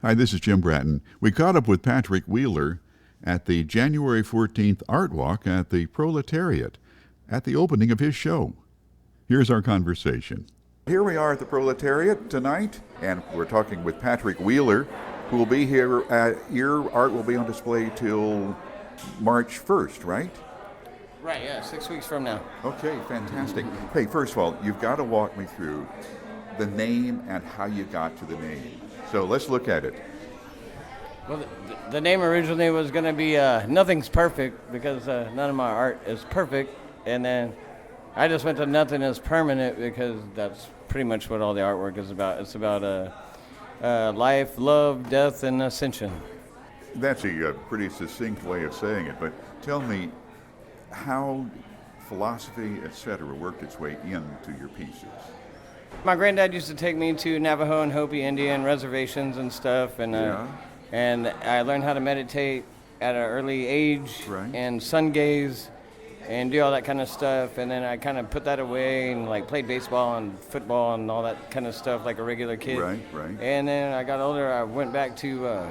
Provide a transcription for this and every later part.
Hi, this is Jim Bratton. We caught up with Patrick Wheeler at the January 14th Art Walk at the Proletariat at the opening of his show. Here's our conversation. Here we are at the Proletariat tonight, and we're talking with Patrick Wheeler, who will be here. Your art will be on display till March 1st, right? Right, yeah, 6 weeks from now. Okay, fantastic. Hey, first of all, you've got to walk me through the name and how you got to the name. So let's look at it. Well, the name originally was going to be Nothing's Perfect, because none of my art is perfect. And then I just went to Nothing is Permanent, because that's pretty much what all the artwork is about. It's about life, love, death, and ascension. That's a pretty succinct way of saying it, but tell me how philosophy, etc., worked its way into your pieces. My granddad used to take me to Navajo and Hopi Indian reservations and stuff, and and I learned how to meditate at an early age, Right. and sun gaze and do all that kind of stuff. And then I kind of put that away and like played baseball and football and all that kind of stuff like a regular kid. Right, right. And then I got older. I went back to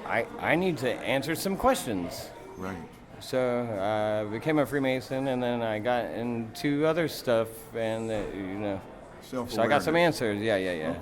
I need to answer some questions. Right. So I became a Freemason, and then I got into other stuff, and so I got some answers. Yeah. Okay.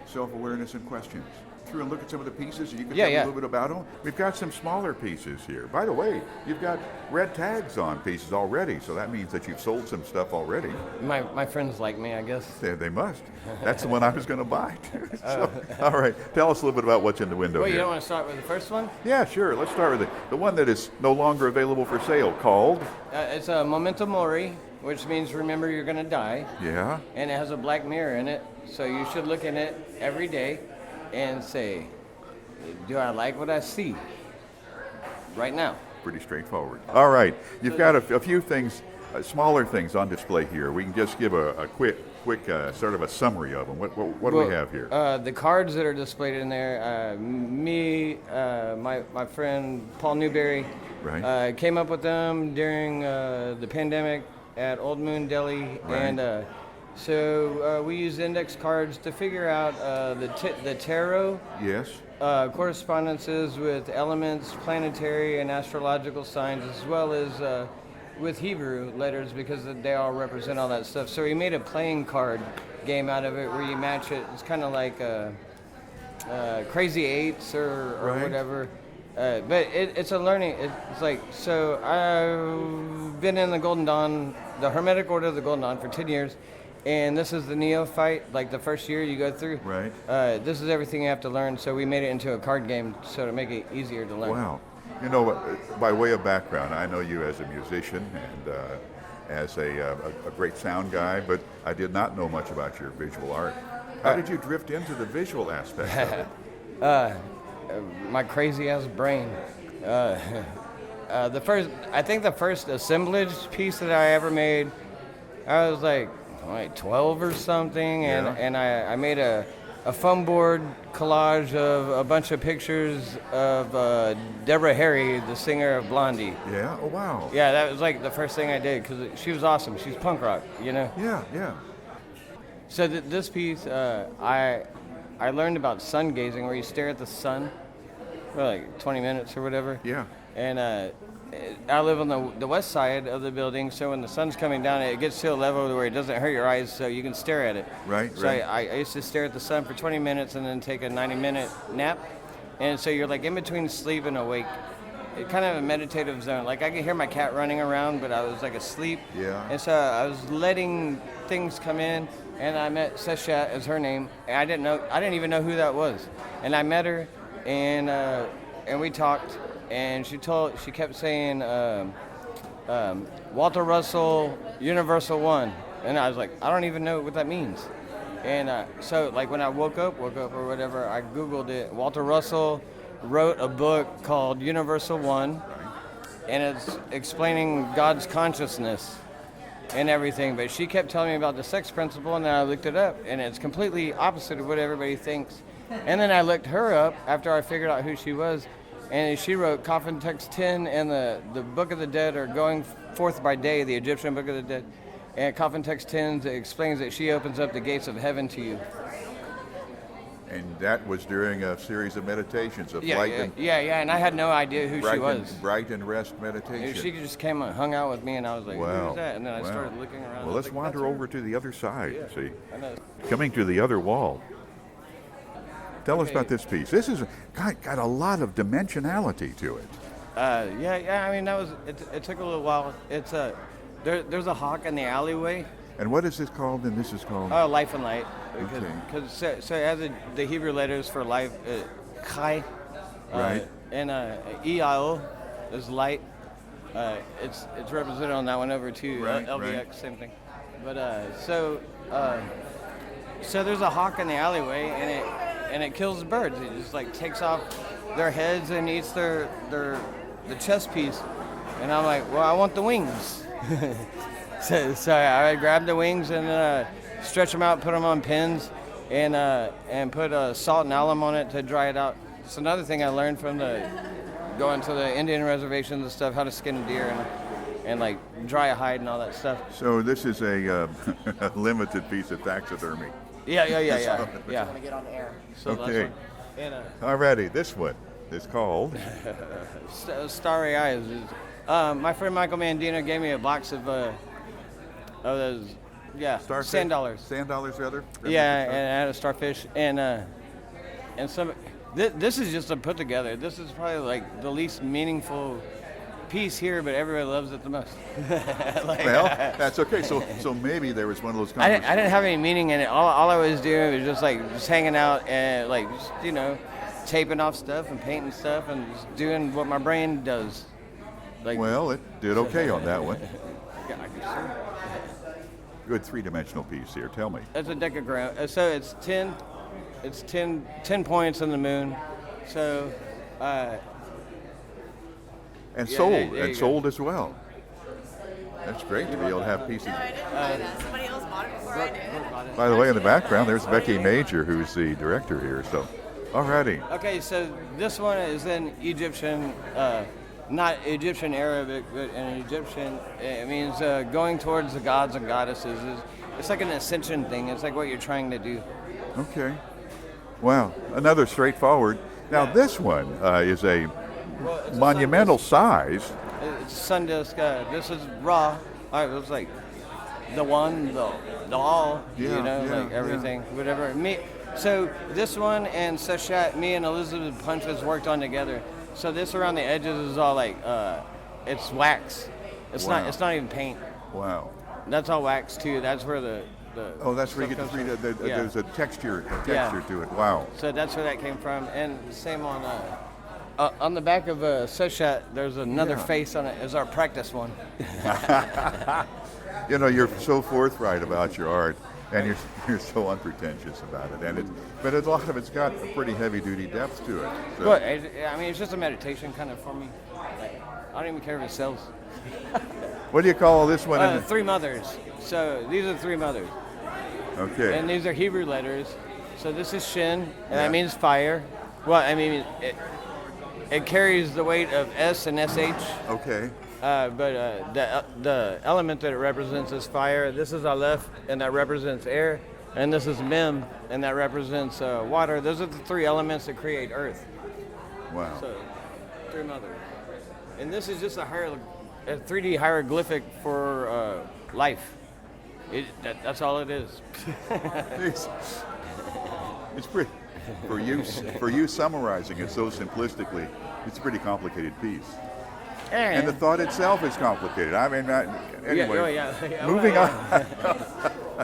Self-awareness and questions. Through and look at some of the pieces, and you can Yeah, tell me yeah. a little bit about them. We've got some smaller pieces here. By the way, you've got red tags on pieces already, so that means that you've sold some stuff already. My friends like me, I guess. They must. That's the one I was going to buy. So, all right, tell us a little bit about what's in the window Well, here. you don't want to start with the first one? Yeah, sure. Let's start with the one that is no longer available for sale, called. It's a Memento Mori, which means remember you're going to die. Yeah. And it has a black mirror in it, so you should look in it every day and say, do I like what I see right now? Pretty straightforward. All right, you've got a few things, smaller things on display here. We can just give a quick sort of a summary of them. What do we have here? The cards that are displayed in there, my friend Paul Newberry Right. came up with them during the pandemic at Old Moon Deli, Right. and so we use index cards to figure out the tarot. Yes. Correspondences with elements, planetary and astrological signs, as well as with Hebrew letters, because they all represent all that stuff. So we made a playing card game out of it where you match it. It's kind of like Crazy Eights or Right. whatever. But it's a learning. It's like, so I've been in the Golden Dawn, the Hermetic Order of the Golden Dawn, for 10 years. And this is the neophyte, like the first year you go through. Right. This is everything you have to learn, so we made it into a card game so to make it easier to learn. Wow. You know, by way of background, I know you as a musician and as a great sound guy, but I did not know much about your visual art. How did you drift into the visual aspect of it? My crazy ass brain. The first assemblage piece that I ever made, I was like 12 or something, and I made a foam board collage of a bunch of pictures of Deborah Harry, the singer of Blondie. Yeah. Oh, wow. Yeah, that was like the first thing I did, because she was awesome. She's punk rock, you know? Yeah. So this piece, I learned about sun gazing, where you stare at the sun for like 20 minutes or whatever. Yeah. And I live on the west side of the building, so when the sun's coming down, it gets to a level where it doesn't hurt your eyes, so you can stare at it. Right, So right. I used to stare at the sun for 20 minutes and then take a 90-minute nap. And so you're like in between sleep and awake. It's kind of a meditative zone. Like I could hear my cat running around, but I was like asleep. Yeah. And so I was letting things come in, and I met Seshat, as her name. And I didn't even know who that was. And I met her, and we talked. And she kept saying, Walter Russell, Universal One. And I was like, I don't even know what that means. And so like when I woke up or whatever, I Googled it. Walter Russell wrote a book called Universal One, and it's explaining God's consciousness and everything. But she kept telling me about the sex principle, and then I looked it up, and it's completely opposite of what everybody thinks. And then I looked her up after I figured out who she was, and she wrote Coffin Text 10 and the Book of the Dead are going forth by day, the Egyptian Book of the Dead. And Coffin Text 10 explains that she opens up the gates of heaven to you. And that was during a series of meditations of Yeah, light yeah, and yeah, and I had no idea who she was. bright and rest meditation. She just came and hung out with me, and I was like, Wow. "Who's that?" And then I Wow. started looking around. Well, let's wander over to the other side. Yeah. See, I know. coming to the other wall. Tell us Okay. about this piece. This is got a lot of dimensionality to it. Yeah. I mean, that was. It took a little while. It's there's a hawk in the alleyway. And what is this called? And this is called. Oh, life and light. Okay. Because so it has the Hebrew letters for life, Chai, Right. and EIO is light. It's represented on that one over too. Right, LVX, right. same thing. But so there's a hawk in the alleyway, and it kills birds. It just like takes off their heads and eats the chest piece. And I'm like, well, I want the wings. So I grabbed the wings and stretch them out, put them on pins, and put salt and alum on it to dry it out. It's another thing I learned from going to the Indian reservations and stuff, how to skin a deer and like dry a hide and all that stuff. So this is a limited piece of taxidermy. Yeah. Want to get on the air. So Okay. That's one. Alrighty, this one is called. Starry Eyes. My friend Michael Mandino gave me a box of those, Starfish? sand dollars. Sand dollars, rather? Yeah, and I had a starfish, and some. This is just a put together. This is probably like the least meaningful piece here, but everybody loves it the most. Well, that's okay. So maybe there was one of those I conversations. didn't have any meaning in it. All I was doing was just hanging out and just, taping off stuff and painting stuff and just doing what my brain does. Well, it did okay on that one. Yeah, I can see. Good three-dimensional piece here. Tell me. It's a decagram. So it's 10 points on the moon. So And Yeah, sold, there you and go. sold as well. That's great to be able to have pieces. No, I didn't buy that. Somebody else bought it before I did. By the way, in the background, there's Becky Major, who's the director here. So, alrighty. Okay, so this one is in Egyptian, not Egyptian Arabic, but in Egyptian. It means going towards the gods and goddesses. It's like an ascension thing. It's like what you're trying to do. Okay. Wow, another straightforward. Now, this one is a Well, it's a monumental size. It's sun disk. This is raw. It was like the one, the all. Yeah, yeah, like everything, whatever. So this one and Sachet, me and Elizabeth Punches worked on together. So this around the edges is all like it's wax. It's Wow. not even paint. Wow. That's all wax too. That's where the Oh, that's where you get to stuff see comes from. Yeah. there's a texture Yeah. to it. Wow. So that's where that came from. And same on the back of Sachet, there's another Yeah. face on it. Is our practice one. You know, you're so forthright about your art, and you're so unpretentious about it. But a lot of it's got a pretty heavy-duty depth to it. So, But I mean, it's just a meditation kind of for me. Like, I don't even care if it sells. what do you call this one? Three mothers. So these are three mothers, Okay. and these are Hebrew letters. So this is Shin, and Yeah. that means fire. Well, I mean, it carries the weight of S and SH. Okay. But the element that it represents is fire. This is Aleph, and that represents air. And this is Mem, and that represents water. Those are the three elements that create Earth. Wow. So, three mothers. And this is just a 3D hieroglyphic for life. That's all it is. It's pretty. For you summarizing it so simplistically, it's a pretty complicated piece. And the thought itself is complicated. I mean, anyway. Yeah. Moving on.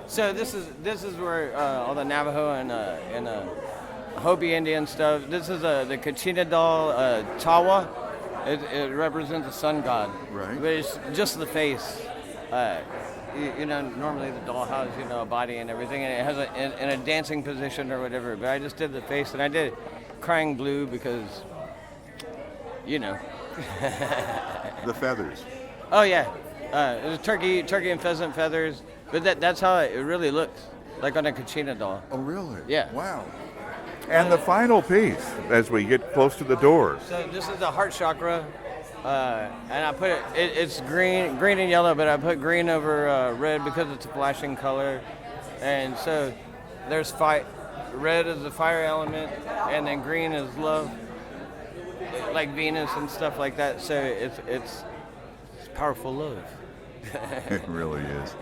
So this is where all the Navajo and Hopi Indian stuff. This is the Kachina doll, Tawa. It represents the sun god. Right. But it's just the face. Normally the doll has a body and everything, and it has in a dancing position or whatever. But I just did the face, and I did it crying blue because, The feathers. Oh yeah, it was turkey and pheasant feathers. But that's how it really looks, like on a Kachina doll. Oh, really? Yeah. Wow. And the final piece, as we get close to the doors. So this is the heart chakra, and I put it's green and yellow, but I put green over red because it's a flashing color. And so there's red is the fire element, and then green is love, like Venus and stuff like that. So it's powerful love. It really is.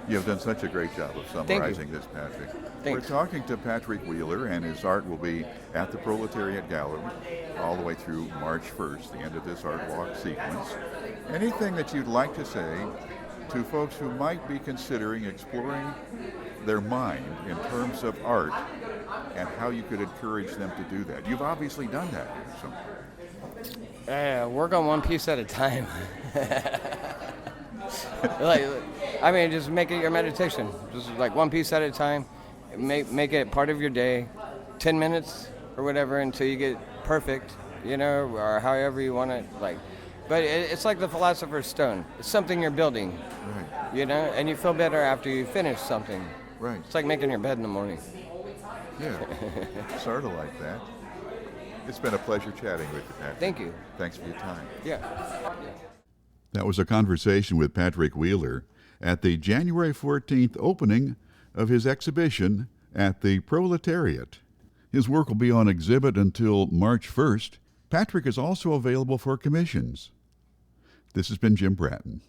You have done such a great job of summarizing this, Patrick. Thanks. We're talking to Patrick Wheeler, and his art will be at the Proletariat Gallery all the way through March 1st, the end of this art walk sequence. Anything that you'd like to say to folks who might be considering exploring their mind in terms of art and how you could encourage them to do that? You've obviously done that. So. Work on one piece at a time. Just make it your meditation. Just like one piece at a time. Make it part of your day, 10 minutes or whatever until you get perfect, or however you want it. But it's like the Philosopher's Stone. It's something you're building, Right. and you feel better after you finish something. Right. It's like making your bed in the morning. Yeah, sort of like that. It's been a pleasure chatting with you, Patrick. Thank you. Thanks for your time. Yeah. That was a conversation with Patrick Wheeler at the January 14th opening of his exhibition at the Proletariat. His work will be on exhibit until March 1st. Patrick is also available for commissions. This has been Jim Bratton.